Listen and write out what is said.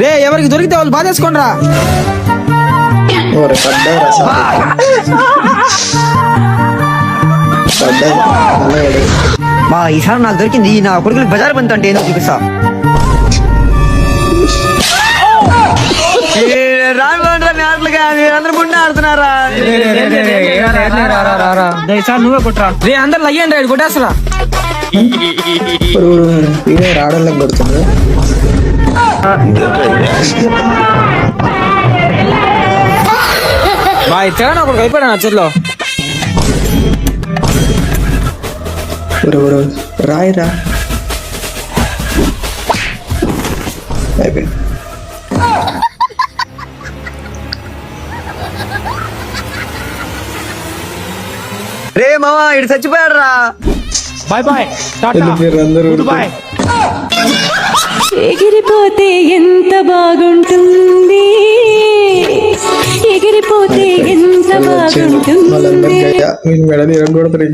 రే ఎవరికి దొరికితే వాళ్ళు బాధేసుకోండి రా. బా ఈసారి నాకు దొరికింది. నా కొడుకులు బజార్ బంత్ అంటే ఏందో చూపిస్తా. అందరూ ముందు ఆడుతున్నారా? నువ్వే కొట్టరా. రే అందరు లయ్యండి రైడ్ కొట్టేస్తారా. రావడం కొడుతుంది. బాయ్ తేడా ఒకటి అయిపోయాడు నా చెల్లో. రాయిరా అయిపోయింది. రే మావా ఇటు చచ్చిపోయాడు రా. బాయ్ బాయ్ అందరూ బాయ్. ఎగిరిపోతే ఎంత బాగుంటుంది, ఎగిరిపోతే ఎంత బాగుంటుంది. మెడని ఎరగొడతారు.